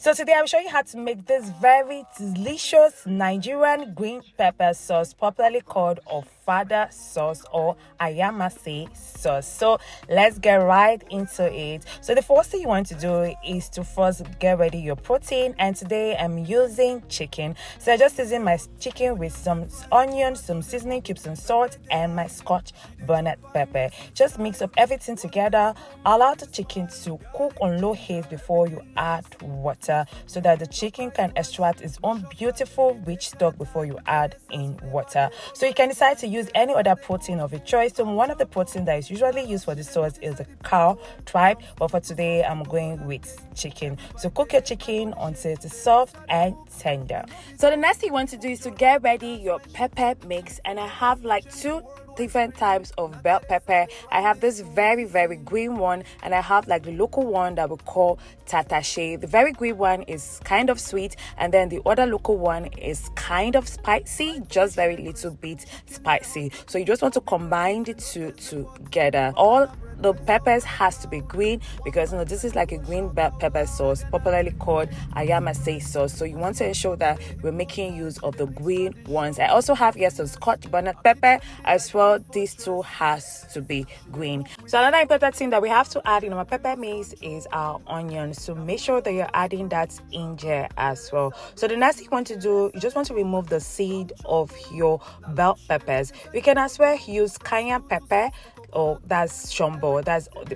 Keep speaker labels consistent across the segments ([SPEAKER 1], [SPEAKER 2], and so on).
[SPEAKER 1] So today I will show you how to make this very delicious Nigerian green pepper sauce, popularly called Ofada sauce or Ayamase sauce. So let's get right into it. So the first thing you want to do is to first get ready your protein, and today I'm using chicken. So I just season my chicken with some onions, some seasoning cubes, some salt, and my Scotch bonnet pepper. Just mix up everything together. Allow the chicken to cook on low heat before you add water, so that the chicken can extract its own beautiful rich stock before you add in water. So you can decide to use any other protein of your choice. So one of the protein that is usually used for the sauce is the cow tripe, but for today I'm going with chicken. So cook your chicken until it is soft and tender. So the next thing you want to do is to get ready your pepper mix, and I have like two different types of bell pepper. I have this very green one, and I have like the local one that we call tatashe. The very green one is kind of sweet, and then the other local one is kind of spicy, just very little bit spicy. So you just want to combine the two together. All the peppers has to be green, because this is like a green bell pepper sauce, popularly called Ayamase sauce. So you want to ensure that we're making use of the green ones. I also have here some Scotch bonnet pepper as well. These two has to be green. So another important thing that we have to add in our pepper mix is our onions. So make sure that you're adding that in there as well. So the next thing you want to do, you just want to remove the seed of your bell peppers. You can as well use cayenne pepper, or that's shombo.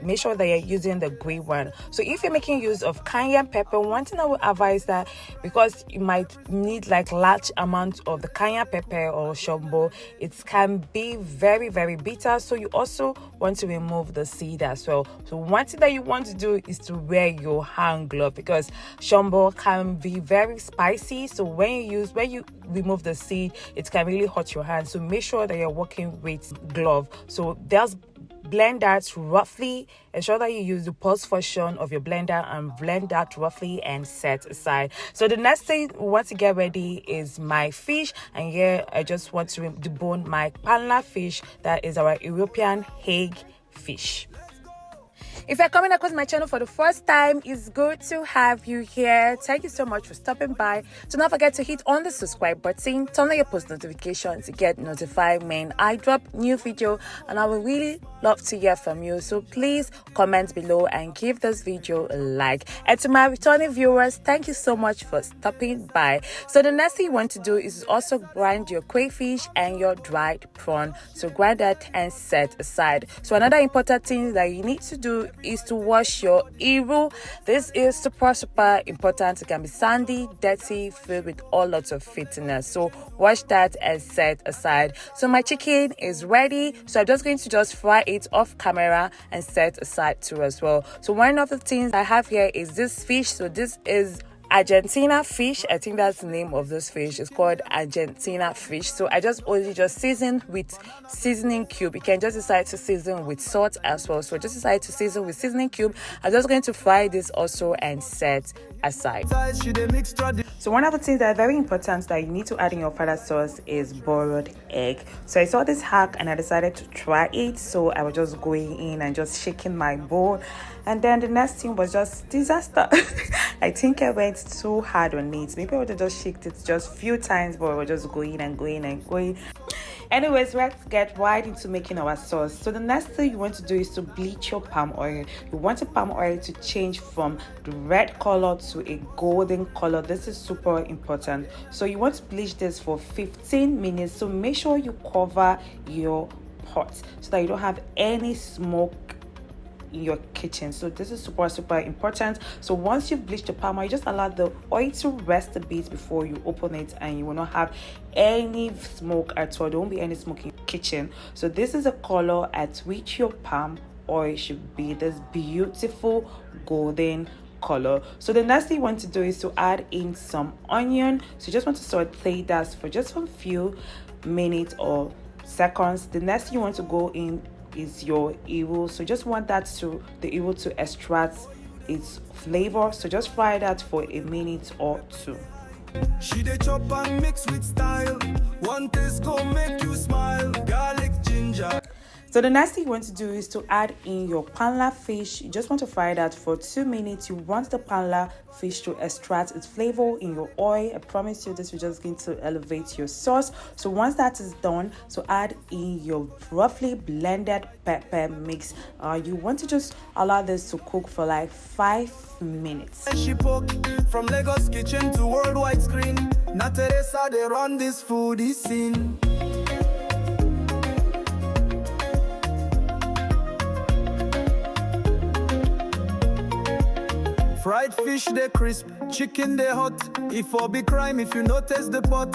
[SPEAKER 1] Make sure that you're using the green one. So if you're making use of cayenne pepper, one thing I would advise that, because you might need like large amount of the cayenne pepper or shombo, it can be very bitter. So you also want to remove the seed as well. So one thing that you want to do is to wear your hand glove, because shombo can be very spicy. So when you remove the seed, it can really hurt your hand. So make sure that you're working with glove. So there's blend that roughly. Ensure that you use the pulse function of your blender and blend that roughly and set aside. So the next thing we want to get ready is my fish, and here I just want to debone my panla fish, that is our European Hague fish. If you're coming across my channel for the first time, it's good to have you here. Thank you so much for stopping by. Do not forget to hit on the subscribe button, turn on your post notifications to get notified when I drop new video, and I will really love to hear from you. So please comment below and give this video a like. And to my returning viewers, thank you so much for stopping by. So the next thing you want to do is also grind your crayfish and your dried prawn. So grind that and set aside. So another important thing that you need to do is to wash your iru. This is super important. It can be sandy, dirty, filled with all lots of fitness. So wash that and set aside. So my chicken is ready, so I'm just going to fry it off camera and set aside too as well. So one of the things I have here is this fish. So this is Argentina fish. I think that's the name of this fish. It's called Argentina fish. So I just season with seasoning cube. You can just decide to season with salt as well. So just decide to season with seasoning cube. I'm just going to fry this also and set aside. So one of the things that are very important that you need to add in your Ofada sauce is boiled egg. So I saw this hack and I decided to try it. So I was just going in and just shaking my bowl, and then the next thing was just disaster. I think I went too hard on it. Maybe I would have just shaked it just a few times, but I was just going. Anyways, let's get right into making our sauce. So the next thing you want to do is to bleach your palm oil. You want your palm oil to change from the red color to a golden color. This is super important. So you want to bleach this for 15 minutes. So make sure you cover your pot so that you don't have any smoke in your kitchen. So this is super important. So once you've bleached the palm oil, you just allow the oil to rest a bit before you open it, and you will not have any smoke at all. There won't be any smoke in your kitchen. So this is a color at which your palm oil should be, this beautiful golden color. So the next thing you want to do is to add in some onion. So you just want to saute that for just a few minutes or seconds. The next thing you want to go in is your iru. So just want the iru to extract its flavor. So just fry that for a minute or two.
[SPEAKER 2] She dey chop and mix with style. One taste go make you smile. Garlic, ginger.
[SPEAKER 1] So So the next thing you want to do is to add in your panla fish. You just want to fry that for 2 minutes. You want the panla fish to extract its flavor in your oil. I promise you this is just going to elevate your sauce. So once that is done, so add in your roughly blended pepper mix. You want to just allow this to cook for like 5 minutes.
[SPEAKER 2] She poke from Lagos kitchen to worldwide screen. Now Teresa they run this foodie scene. Fried fish they crisp, chicken they hot. If or be crime if you notice the pot.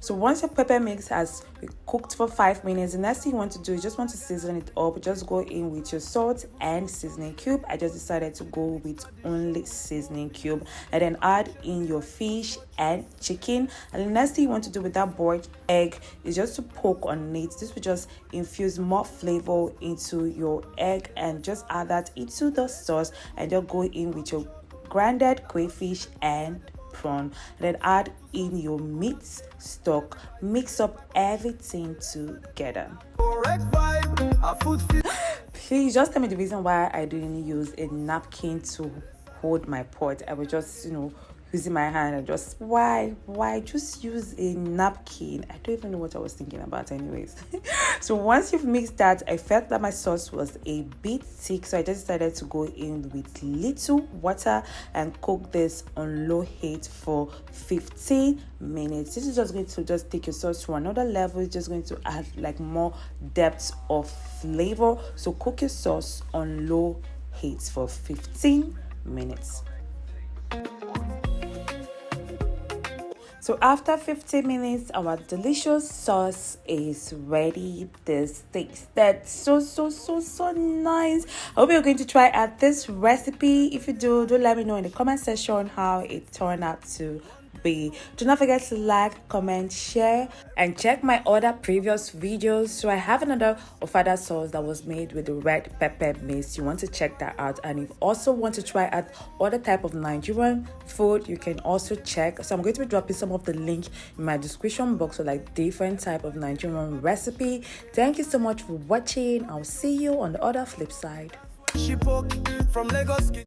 [SPEAKER 1] So once your pepper mix has cooked for 5 minutes, the next thing you want to do is just want to season it up. Just go in with your salt and seasoning cube. I just decided to go with only seasoning cube, and then add in your fish and chicken. And the next thing you want to do with that boiled egg is just to poke on it. This will just infuse more flavor into your egg, and just add that into the sauce, and just go in with your grounded crayfish and prawn, then add in your meat stock. Mix up everything together. Please just tell me the reason why I didn't use a napkin to hold my pot. I was just using my hand, and just why just use a napkin. I don't even know what I was thinking about anyways. So once you've mixed that, I felt that my sauce was a bit thick, so I just decided to go in with little water and cook this on low heat for 15 minutes. This is just going to just take your sauce to another level. It's just going to add like more depth of flavor. So cook your sauce on low heat for 15 minutes. So after 15 minutes, our delicious sauce is ready. This tasted so nice. I hope you're going to try out this recipe. If you do let me know in the comment section how it turned out to be. Do not forget to like, comment, share, and check my other previous videos. So I have another Ofada sauce that was made with the red pepper mix. You want to check that out. And if you also want to try out other type of Nigerian food, you can also check. So I'm going to be dropping some of the link in my description box for like different type of Nigerian recipe. Thank you so much for watching. I'll see you on the other flip side.
[SPEAKER 2] She poke from Lagos.